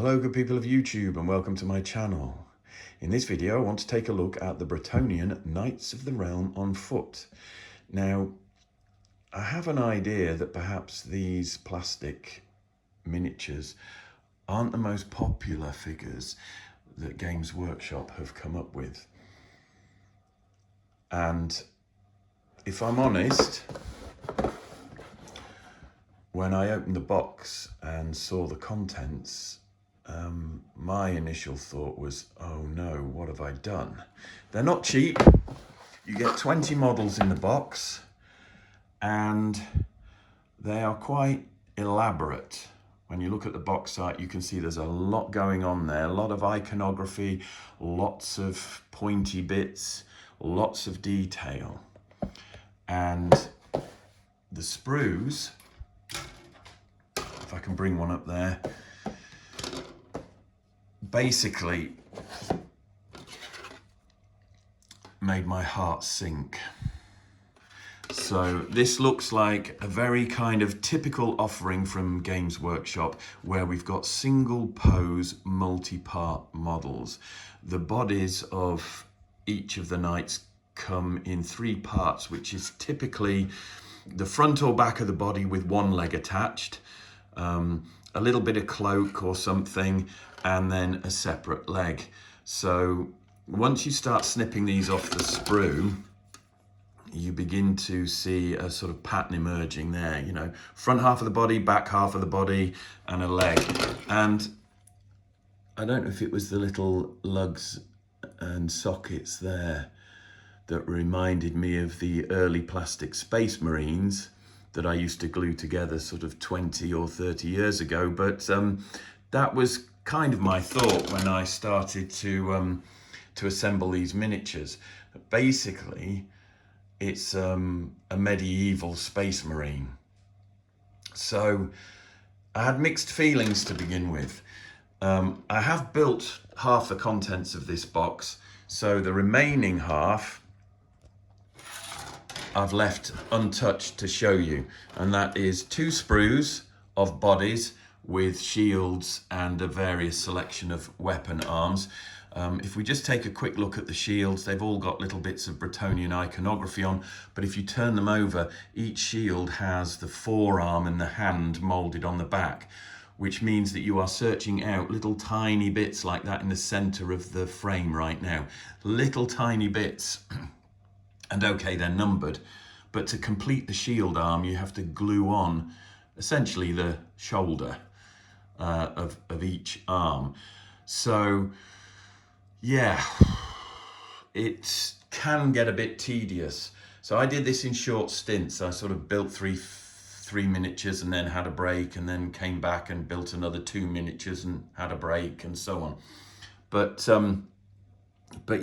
Hello good people of YouTube and welcome to my channel. In this video I want to take a look at the Bretonnian Knights of the Realm on foot. Now I have an idea that perhaps these plastic miniatures aren't the most popular figures that Games Workshop have come up with. And if I'm honest, when I opened the box and saw the contents, my initial thought was, oh no, what have I done? They're not cheap. You get 20 models in the box and they are quite elaborate. When you look at the box art, you can see there's a lot going on there, a lot of iconography, lots of pointy bits, lots of detail. And the sprues, if I can bring one up there, basically made my heart sink. So this looks like a very kind of typical offering from Games Workshop where we've got single pose multi-part models. The bodies of each of the knights come in 3 parts, which is typically the front or back of the body with one leg attached, a little bit of cloak or something, and then a separate leg. So once you start snipping these off the sprue, you begin to see a sort of pattern emerging there, you know, front half of the body, back half of the body, and a leg. And I don't know if it was the little lugs and sockets there that reminded me of the early plastic Space Marines that I used to glue together sort of 20 or 30 years ago. But that was kind of my thought when I started to assemble these miniatures. Basically, it's a medieval Space Marine. So I had mixed feelings to begin with. I have built half the contents of this box, so the remaining half I've left untouched to show you, and that is 2 sprues of bodies with shields and a various selection of weapon arms. If we just take a quick look at the shields, they've all got little bits of Bretonnian iconography on, but if you turn them over, each shield has the forearm and the hand moulded on the back, which means that you are searching out little tiny bits like that in the center of the frame right now. Little tiny bits. And okay, they're numbered, but to complete the shield arm, you have to glue on essentially the shoulder of each arm. So yeah, it can get a bit tedious. So I did this in short stints. I sort of built three miniatures and then had a break, and then came back and built another 2 miniatures and had a break, and so on. But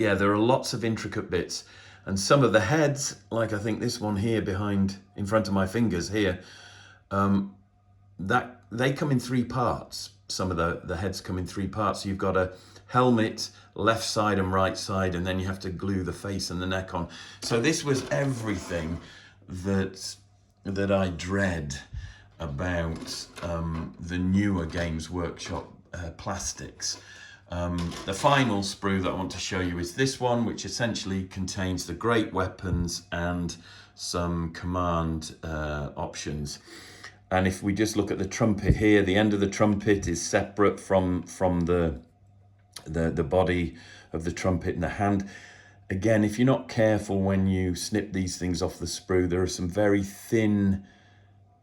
yeah, there are lots of intricate bits. And some of the heads, like I think this one here in front of my fingers here, that they come in 3 parts. Some of the heads come in 3 parts. So you've got a helmet, left side and right side, and then you have to glue the face and the neck on. So this was everything that I dread about the newer Games Workshop plastics. The final sprue that I want to show you is this one, which essentially contains the great weapons and some command options. And if we just look at the trumpet here, the end of the trumpet is separate from the body of the trumpet and the hand. Again, if you're not careful when you snip these things off the sprue, there are some very thin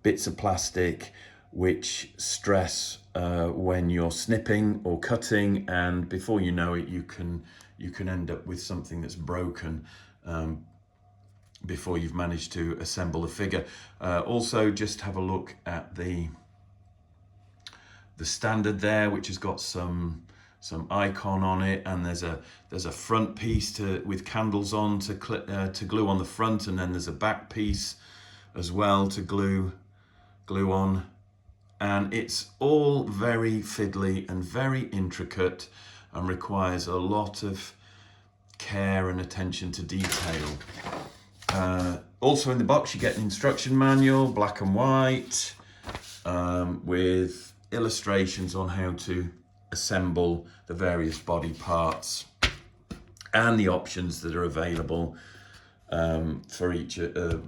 bits of plastic which stress when you're snipping or cutting, and before you know it, you can end up with something that's broken before you've managed to assemble a figure. Also, just have a look at the standard there, which has got some icon on it, and there's a front piece with candles on to glue on the front, and then there's a back piece as well to glue on. And it's all very fiddly and very intricate and requires a lot of care and attention to detail. Also in the box you get an instruction manual, black and white, with illustrations on how to assemble the various body parts and the options that are available for each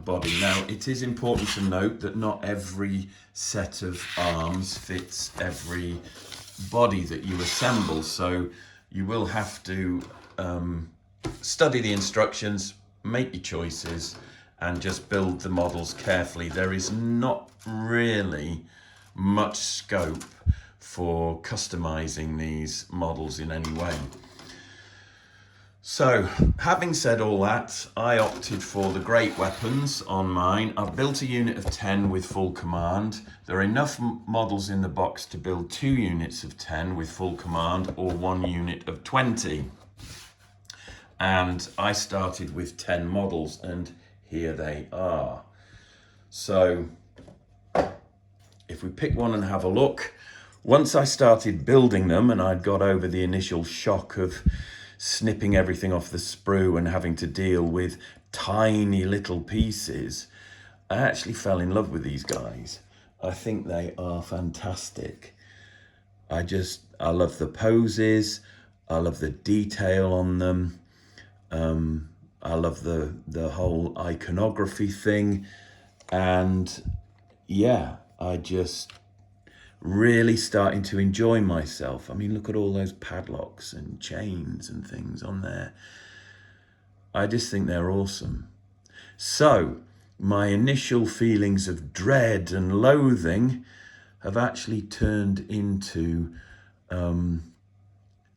body. Now, it is important to note that not every set of arms fits every body that you assemble, so you will have to study the instructions, make your choices, and just build the models carefully. There is not really much scope for customizing these models in any way. So, having said all that, I opted for the great weapons on mine. I've built a unit of 10 with full command. There are enough models in the box to build 2 units of 10 with full command, or 1 unit of 20. And I started with 10 models, and here they are. So, if we pick one and have a look, once I started building them and I'd got over the initial shock of snipping everything off the sprue and having to deal with tiny little pieces, I actually fell in love with these guys. I think they are fantastic. I love the poses. I love the detail on them. I love the whole iconography thing. And yeah, I just really starting to enjoy myself. I mean, look at all those padlocks and chains and things on there. I just think they're awesome. So my initial feelings of dread and loathing have actually turned into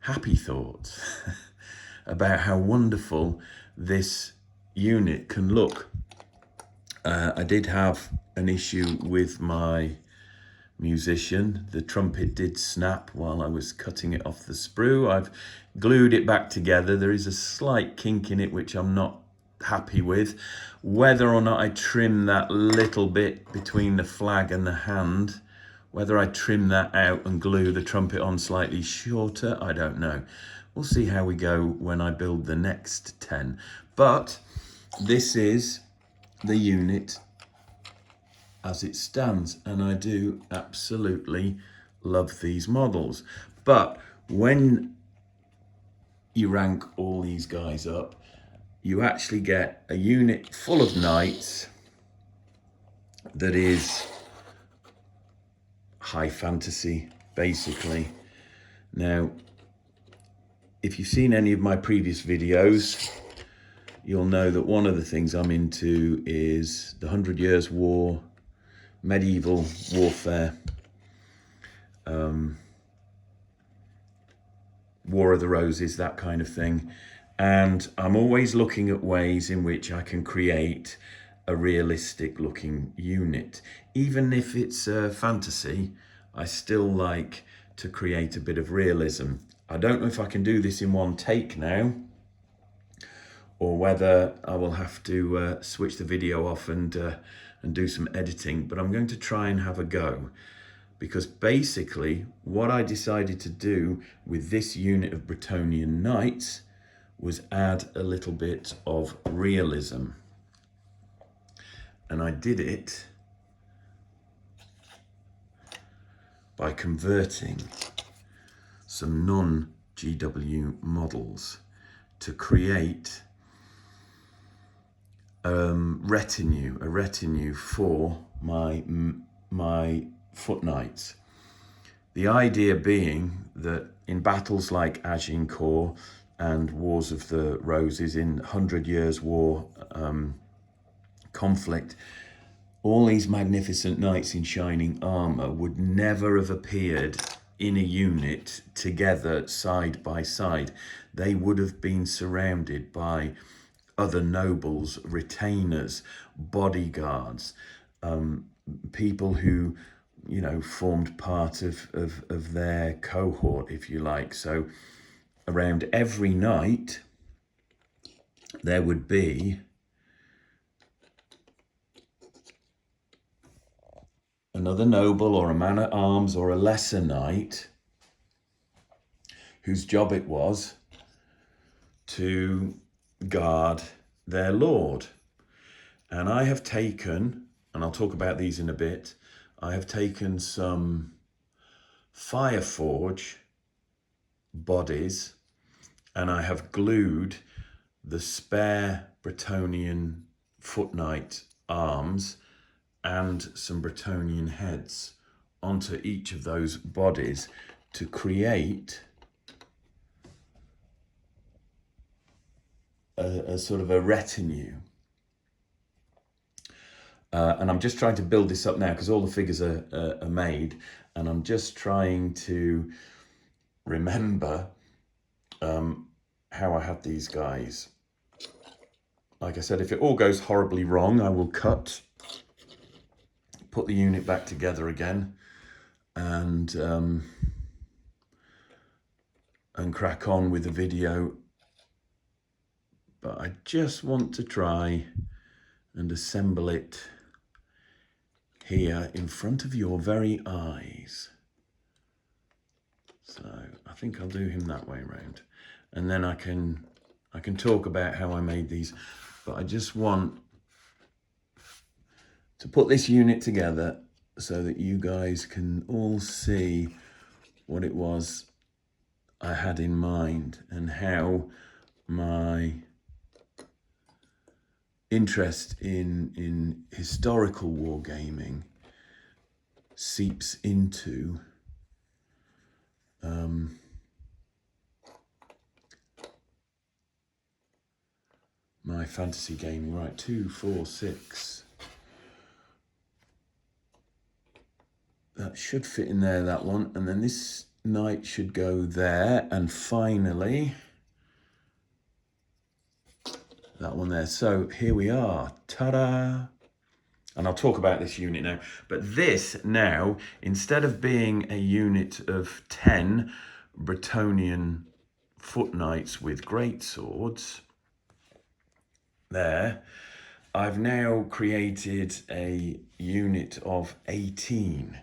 happy thoughts about how wonderful this unit can look. I did have an issue with my musician. The trumpet did snap while I was cutting it off the sprue. I've glued it back together. There is a slight kink in it which I'm not happy with. Whether or not I trim that little bit between the flag and the hand, whether I trim that out and glue the trumpet on slightly shorter, I don't know. We'll see how we go when I build the next 10. But this is the unit as it stands, and I do absolutely love these models. But when you rank all these guys up, you actually get a unit full of knights that is high fantasy, basically. Now, if you've seen any of my previous videos, you'll know that one of the things I'm into is the 100 Years' War, medieval warfare, War of the Roses, that kind of thing. And I'm always looking at ways in which I can create a realistic looking unit. Even if it's fantasy, I still like to create a bit of realism. I don't know if I can do this in one take now, or whether I will have to switch the video off and do some editing, but I'm going to try and have a go, because basically what I decided to do with this unit of Bretonnian Knights was add a little bit of realism. And I did it by converting some non-GW models to create a retinue for my foot knights. The idea being that in battles like Agincourt and Wars of the Roses, in 100 Years' War conflict, all these magnificent knights in shining armor would never have appeared in a unit together side by side. They would have been surrounded by other nobles, retainers, bodyguards, people who, you know, formed part of their cohort, if you like. So around every knight, there would be another noble or a man-at-arms or a lesser knight whose job it was to guard their lord. And I have taken, and I'll talk about these in a bit, I have taken some FireForge bodies, and I have glued the spare Bretonnian Foot Knight arms and some Bretonnian heads onto each of those bodies to create a sort of a retinue. And I'm just trying to build this up now because all the figures are made, and I'm just trying to remember how I had these guys. Like I said, if it all goes horribly wrong, I will cut, put the unit back together again, and crack on with the video. But I just want to try and assemble it here in front of your very eyes. So I think I'll do him that way around, and then I can talk about how I made these. But I just want to put this unit together so that you guys can all see what it was I had in mind and how my interest in historical wargaming seeps into my fantasy gaming. Right, 2, 4, 6. That should fit in there, that one. And then this knight should go there. And finally, that one there. So here we are. Ta-da! And I'll talk about this unit now. But this now, instead of being a unit of 10 Bretonnian Foot Knights with great swords, there, I've now created a unit of 18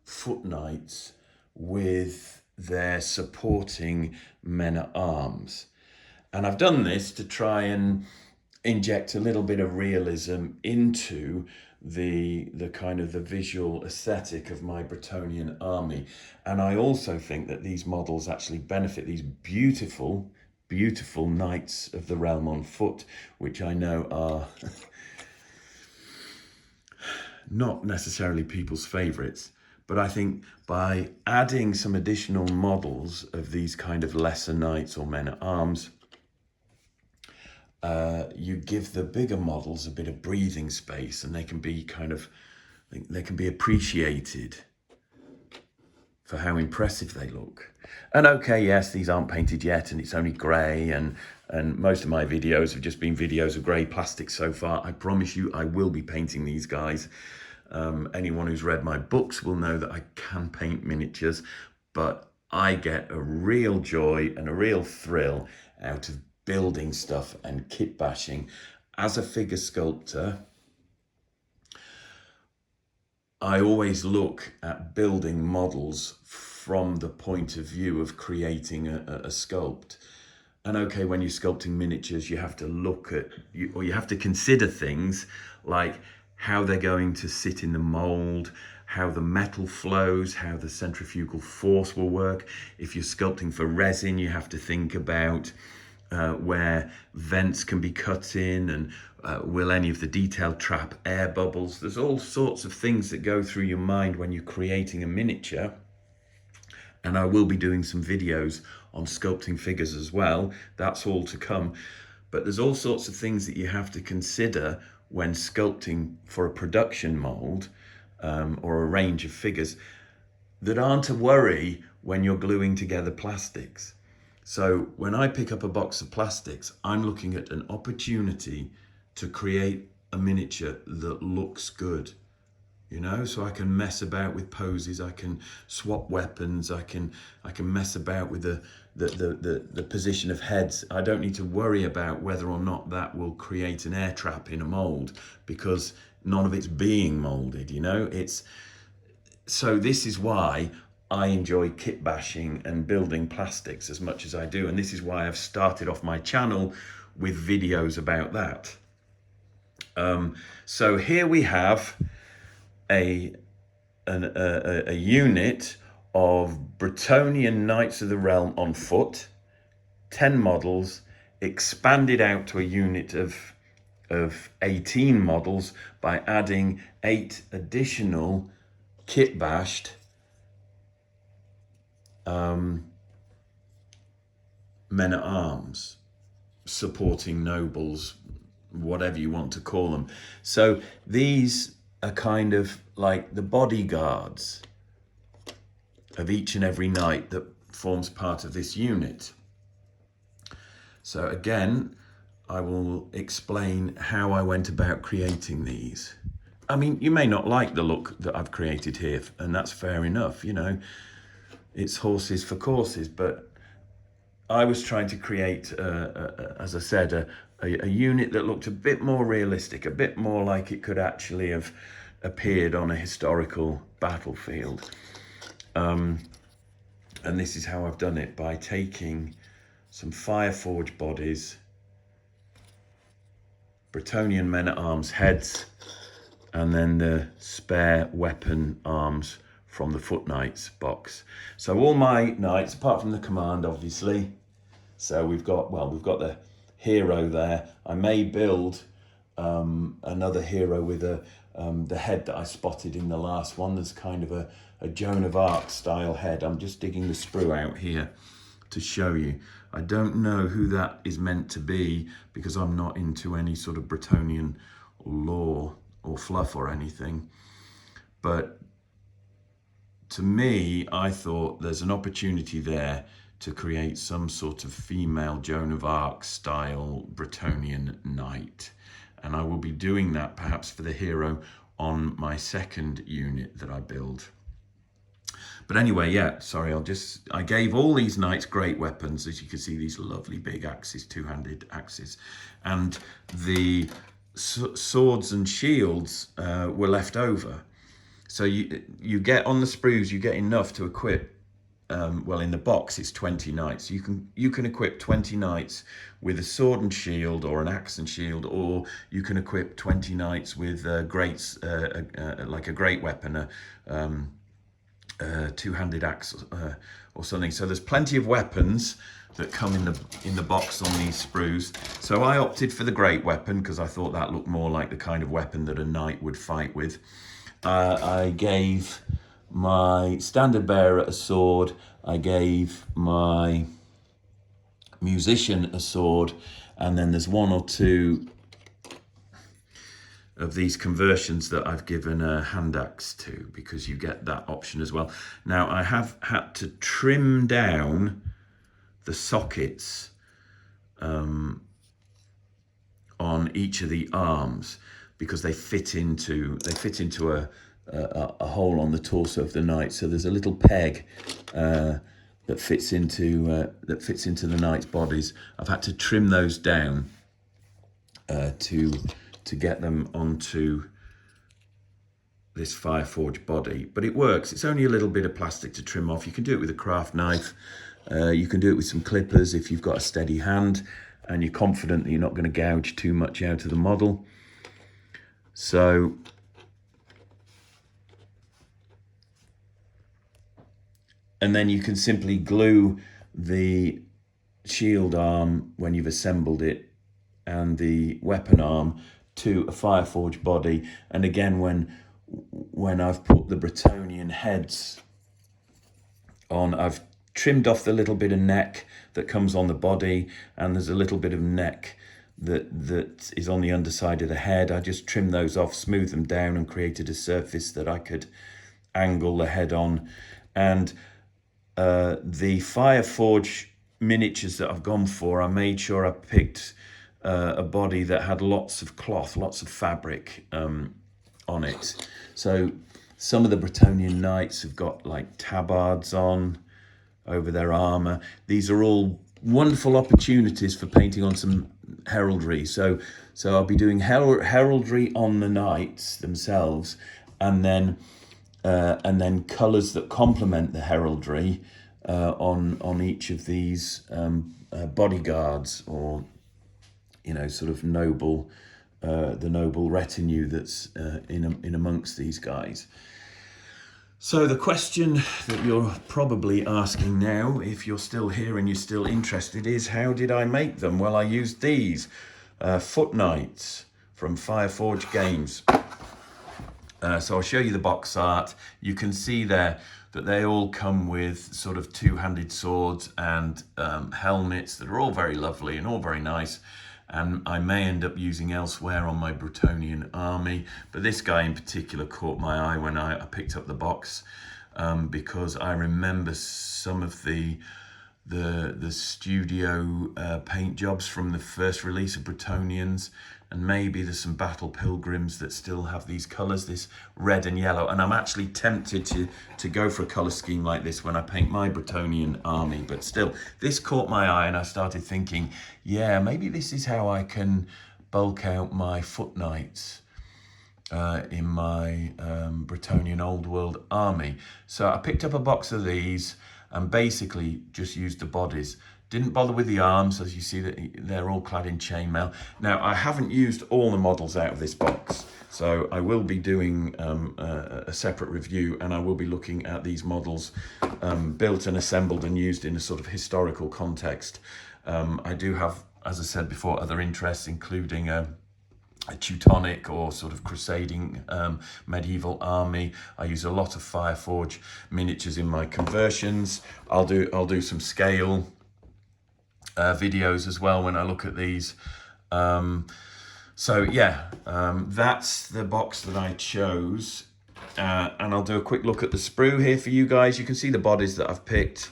Foot Knights with their supporting men-at-arms. And I've done this to try and inject a little bit of realism into the kind of the visual aesthetic of my Bretonnian army. And I also think that these models actually benefit these beautiful Knights of the Realm on foot, which I know are not necessarily people's favorites. But I think by adding some additional models of these kind of lesser knights or men-at-arms, you give the bigger models a bit of breathing space, and they can be they can be appreciated for how impressive they look. And okay, yes, these aren't painted yet, and it's only grey, and most of my videos have just been videos of grey plastic so far. I promise you I will be painting these guys. Anyone who's read my books will know that I can paint miniatures, but I get a real joy and a real thrill out of building stuff and kit bashing. As a figure sculptor, I always look at building models from the point of view of creating a sculpt. And okay, when you're sculpting miniatures, you have to look at, you have to consider things like how they're going to sit in the mold, how the metal flows, how the centrifugal force will work. If you're sculpting for resin, you have to think about where vents can be cut in, and will any of the detail trap air bubbles. There's all sorts of things that go through your mind when you're creating a miniature. And I will be doing some videos on sculpting figures as well. That's all to come. But there's all sorts of things that you have to consider when sculpting for a production mold or a range of figures that aren't a worry when you're gluing together plastics. So when I pick up a box of plastics, I'm looking at an opportunity to create a miniature that looks good. You know, so I can mess about with poses, I can swap weapons, I can mess about with the position of heads. I don't need to worry about whether or not that will create an air trap in a mold, because none of it's being molded, you know. So this is why I enjoy kit bashing and building plastics as much as I do, and this is why I've started off my channel with videos about that. So here we have a unit of Bretonnian Knights of the Realm on foot, 10 models, expanded out to a unit of 18 models by adding 8 additional kitbashed men-at-arms, supporting nobles, whatever you want to call them. So these are kind of like the bodyguards of each and every knight that forms part of this unit. So again, I will explain how I went about creating these. I mean, you may not like the look that I've created here, and that's fair enough, you know, it's horses for courses, but I was trying to create, as I said, a unit that looked a bit more realistic, a bit more like it could actually have appeared on a historical battlefield. And this is how I've done it, by taking some FireForge bodies, Bretonnian men-at-arms heads, and then the spare weapon arms from the Foot Knight's box. So all my knights, apart from the command, obviously. So we've got the hero there. I may build another hero with the head that I spotted in the last one. There's kind of a Joan of Arc style head. I'm just digging the sprue out here to show you. I don't know who that is meant to be, because I'm not into any sort of Bretonnian lore or fluff or anything. But to me, I thought there's an opportunity there to create some sort of female Joan of Arc style Bretonnian knight. And I will be doing that perhaps for the hero on my second unit that I build. But anyway, yeah, sorry, I gave all these knights great weapons. As you can see, these lovely big axes, two-handed axes. And the swords and shields were left over. So you get on the sprues, you get enough to equip, well, in the box it's 20 knights. You can equip 20 knights with a sword and shield, or an axe and shield, or you can equip 20 knights with greats, like a great weapon, two-handed axe or something. So there's plenty of weapons that come in the box on these sprues. So I opted for the great weapon because I thought that looked more like the kind of weapon that a knight would fight with. I gave my standard bearer a sword. I gave my musician a sword, and then there's one or two of these conversions that I've given a hand axe to, because you get that option as well. Now I have had to trim down the sockets on each of the arms, because they fit into a hole on the torso of the knight. So there's a little peg that fits into the knight's bodies. I've had to trim those down to get them onto this FireForge body, but it works. It's only a little bit of plastic to trim off. You can do it with a craft knife. You can do it with some clippers if you've got a steady hand and you're confident that you're not going to gouge too much out of the model. So and then you can simply glue the shield arm when you've assembled it and the weapon arm to a FireForge body. And again, when I've put the Bretonnian heads on, I've trimmed off the little bit of neck that comes on the body, and there's a little bit of neck that is on the underside of the head. I just trimmed those off, smoothed them down, and created a surface that I could angle the head on. And the FireForge miniatures that I've gone for, I made sure I picked a body that had lots of cloth, lots of fabric on it. So some of the Bretonnian knights have got like tabards on over their armor. These are all wonderful opportunities for painting on some heraldry. So I'll be doing heraldry on the knights themselves, and then colours that complement the heraldry on each of these bodyguards, or sort of noble, the noble retinue that's in amongst these guys. So the question that you're probably asking now, if you're still here and you're still interested, is how did I make them? Well, I used these Foot Knights from FireForge Games. So I'll show you the box art. You can see there that they all come with sort of two-handed swords and helmets that are all very lovely and all very nice. And I may end up using elsewhere on my Bretonnian army, but this guy in particular caught my eye when I picked up the box, because I remember some of the studio paint jobs from the first release of Bretonnians, and maybe there's some Battle Pilgrims that still have these colours, this red and yellow, and I'm actually tempted to go for a colour scheme like this when I paint my Bretonnian army, but still, this caught my eye and I started thinking, yeah, maybe this is how I can bulk out my Foot Knights in my Bretonnian Old World army. So I picked up a box of these and basically just used the bodies. Didn't bother with the arms, as you see that they're all clad in chainmail. Now, I haven't used all the models out of this box, so I will be doing a separate review, and I will be looking at these models built and assembled and used in a sort of historical context. I do have, as I said before, other interests, including a Teutonic or sort of crusading medieval army. I use a lot of FireForge miniatures in my conversions. I'll do some scale videos as well when I look at these. So yeah, that's the box that I chose, and I'll do a quick look at the sprue here for you guys. You can see the bodies that I've picked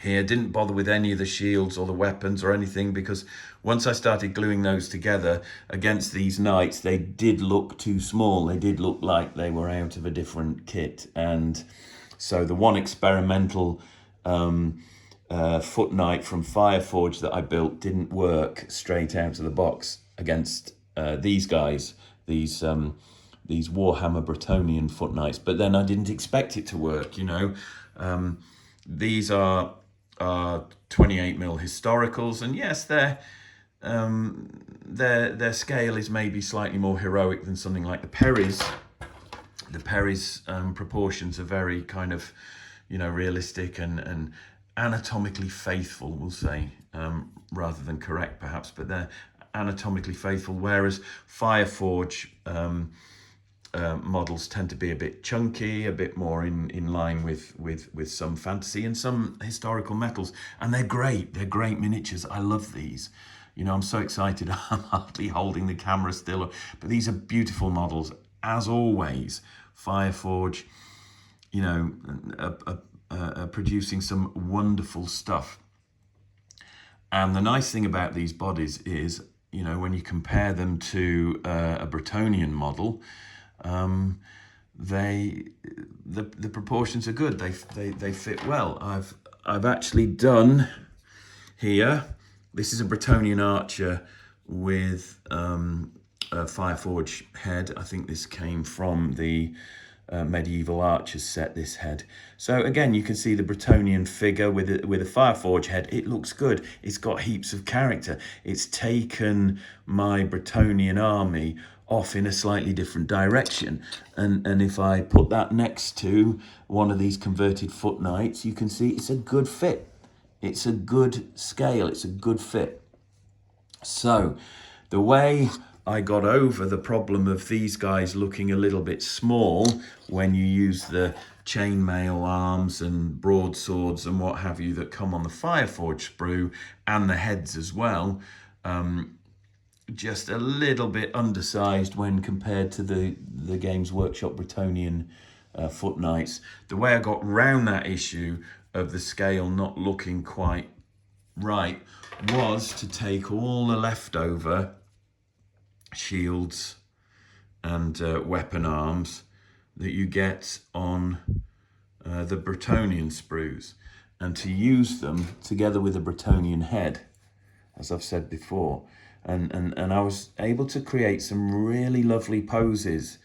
here. Didn't bother with any of the shields or the weapons or anything, because once I started gluing those together against these knights, they did look too small. They did look like they were out of a different kit, and so the one experimental Foot Knight from FireForge that I built didn't work straight out of the box against these guys, these Warhammer Bretonnian Foot Knights. But then I didn't expect it to work, you know. These are 28mm historicals, and yes, their scale is maybe slightly more heroic than something like the Perry's. The Perry's proportions are very kind of, you know, realistic and anatomically faithful, we'll say, rather than correct perhaps, but they're anatomically faithful, whereas FireForge models tend to be a bit chunky, a bit more in line with some fantasy and some historical metals, and they're great miniatures. I love these. You know, I'm so excited. I'm hardly holding the camera still, but these are beautiful models. As always, FireForge, you know, producing some wonderful stuff. And the nice thing about these bodies is, you know, when you compare them to a Bretonnian model, the proportions are good. They fit well. I've actually done here. This is a Bretonnian archer with a FireForge head. I think this came from the medieval archers set, this head. So again, you can see the Bretonnian figure with a FireForge head. It looks good. It's got heaps of character. It's taken my Bretonnian army off in a slightly different direction. And if I put that next to one of these converted Foot Knights, you can see it's a good fit. It's a good scale. It's a good fit. So the way I got over the problem of these guys looking a little bit small when you use the chainmail arms and broadswords and what have you that come on the FireForge sprue, and the heads as well, just a little bit undersized when compared to the Games Workshop Bretonnian Foot Knights. The way I got round that issue of the scale not looking quite right was to take all the leftover shields and weapon arms that you get on the Bretonnian sprues, and to use them together with a Bretonnian head, as I've said before. And I was able to create some really lovely poses,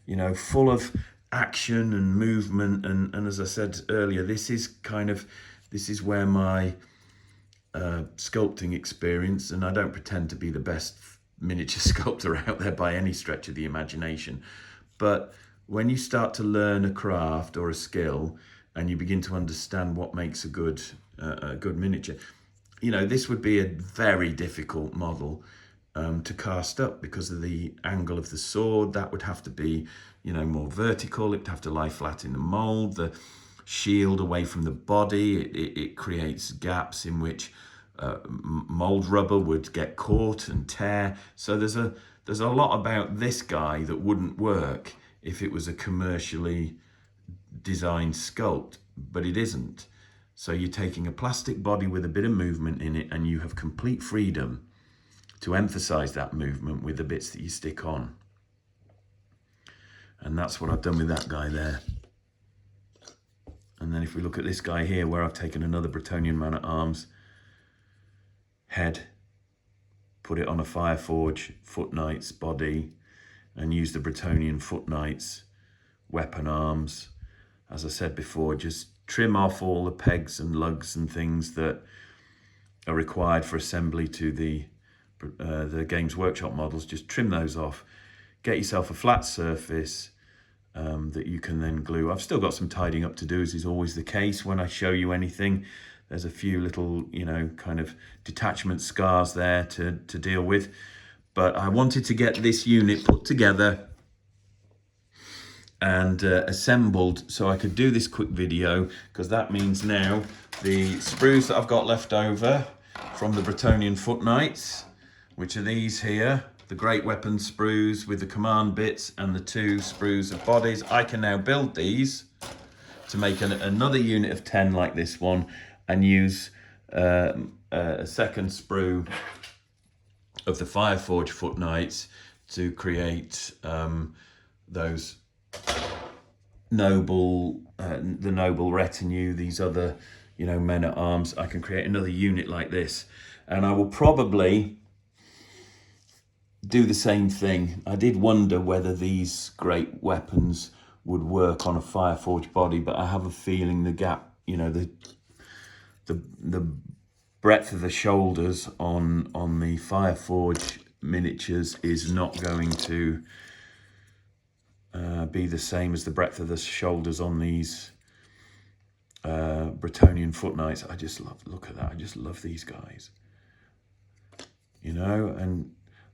you know, full of action and movement. And as I said earlier, this is where my sculpting experience, and I don't pretend to be the best miniature sculptor out there by any stretch of the imagination, but when you start to learn a craft or a skill and you begin to understand what makes a good miniature, you know, this would be a very difficult model to cast up because of the angle of the sword. That would have to be, you know, more vertical. It'd have to lie flat in the mold. The shield away from the body, it creates gaps in which mold rubber would get caught and tear. So there's a lot about this guy that wouldn't work if it was a commercially designed sculpt, but it isn't. So you're taking a plastic body with a bit of movement in it, and you have complete freedom to emphasize that movement with the bits that you stick on. And that's what I've done with that guy there. And then if we look at this guy here, where I've taken another Bretonnian man-at-arms head, put it on a FireForge Foot Knight's body, and use the Bretonnian Foot Knight's weapon arms. As I said before, just trim off all the pegs and lugs and things that are required for assembly to the Games Workshop models. Just trim those off. Get yourself a flat surface that you can then glue. I've still got some tidying up to do, as is always the case when I show you anything. There's a few little, you know, kind of detachment scars there to deal with. But I wanted to get this unit put together and assembled so I could do this quick video, because that means now the sprues that I've got left over from the Bretonnian Foot Knights, which are these here, the great weapon sprues with the command bits and the 2 sprues of bodies, I can now build these to make another unit of 10 like this one, and use a second sprue of the FireForge Foot Knights to create those noble, the noble retinue, these other, you know, men-at-arms. I can create another unit like this, and I will probably do the same thing. I did wonder whether these great weapons would work on a FireForge body, but I have a feeling the gap, you know, the breadth of the shoulders on the FireForge miniatures is not going to be the same as the breadth of the shoulders on these Bretonnian Foot Knights. I just love, look at that, I just love these guys, you know. And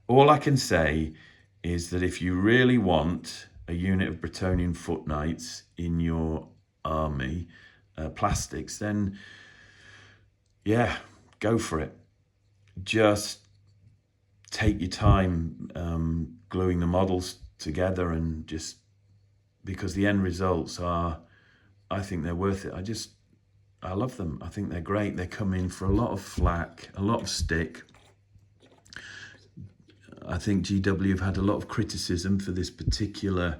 all I can say is that if you really want a unit of Bretonnian Foot Knights in your army, plastics, then yeah, go for it. Just take your time gluing the models together, and just because the end results are, I think they're worth it. I love them. I think they're great. They come in for a lot of flack, a lot of stick. I think GW have had a lot of criticism for this particular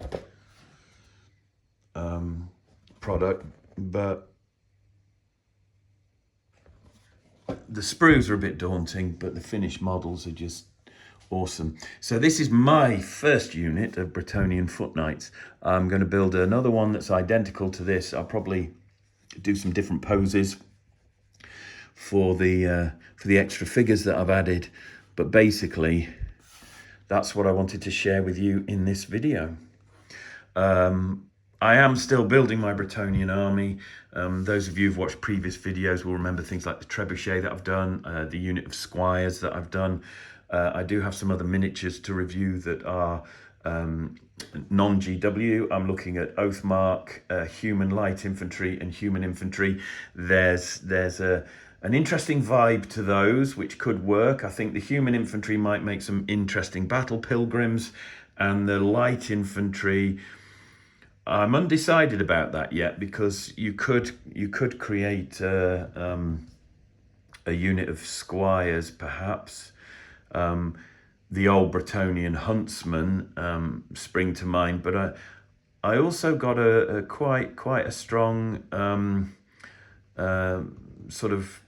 product, but the sprues are a bit daunting, but the finished models are just awesome. So this is my first unit of Bretonnian Foot Knights. I'm going to build another one that's identical to this. I'll probably do some different poses for the extra figures that I've added, but basically that's what I wanted to share with you in this video. I am still building my Bretonnian army. Those of you who've watched previous videos will remember things like the trebuchet that I've done, the unit of squires that I've done. I do have some other miniatures to review that are non-GW. I'm looking at Oathmark, human light infantry and human infantry. There's an interesting vibe to those which could work. I think the human infantry might make some interesting battle pilgrims, and the light infantry, I'm undecided about that yet, because you could create a unit of squires perhaps. The old Bretonnian huntsmen spring to mind, but I also got a quite a strong sort of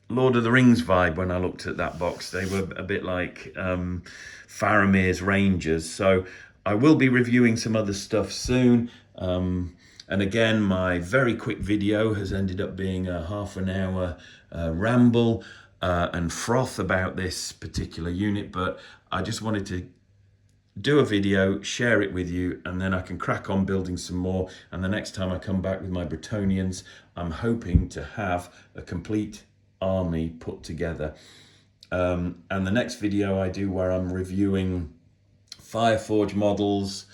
Lord of the Rings vibe when I looked at that box. They were a bit like Faramir's Rangers. So I will be reviewing some other stuff soon. And again, my very quick video has ended up being a half an hour ramble and froth about this particular unit, but I just wanted to do a video, share it with you, and then I can crack on building some more. And the next time I come back with my Bretonnians, I'm hoping to have a complete army put together. And the next video I do where I'm reviewing FireForge models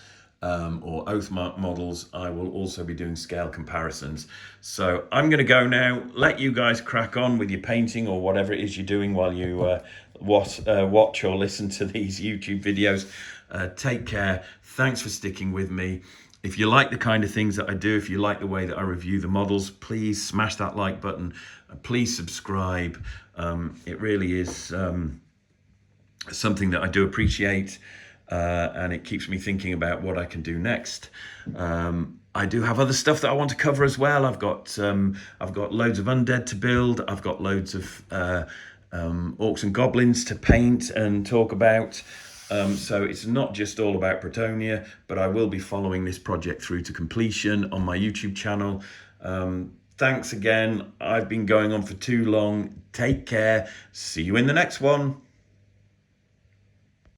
or Oathmark models, I will also be doing scale comparisons. So I'm going to go now, let you guys crack on with your painting or whatever it is you're doing while you watch or listen to these YouTube videos. Take care. Thanks for sticking with me. If you like the kind of things that I do, if you like the way that I review the models, please smash that like button. Please subscribe. It really is something that I do appreciate, and it keeps me thinking about what I can do next. I do have other stuff that I want to cover as well. I've got loads of undead to build. I've got loads of orcs and goblins to paint and talk about. So it's not just all about Bretonnia, but I will be following this project through to completion on my YouTube channel. Thanks again. I've been going on for too long. Take care. See you in the next one.